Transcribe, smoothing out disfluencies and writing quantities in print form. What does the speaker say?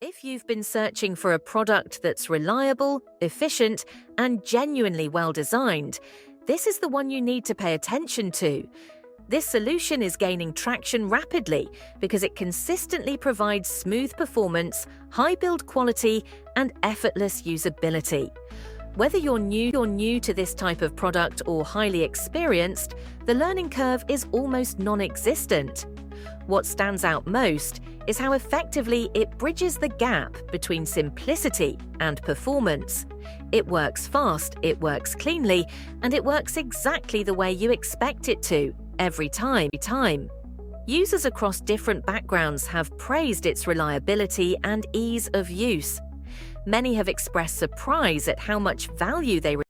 If you've been searching for a product that's reliable, efficient, and genuinely well designed, this is the one you need to pay attention to. This solution is gaining traction rapidly because it consistently provides smooth performance, high build quality, and effortless usability. Whether you're new to this type of product or highly experienced, the learning curve is almost non-existent. What stands out most is how effectively it bridges the gap between simplicity and performance. It works fast, it works cleanly, and it works exactly the way you expect it to, every time. Users across different backgrounds have praised its reliability and ease of use. Many have expressed surprise at how much value they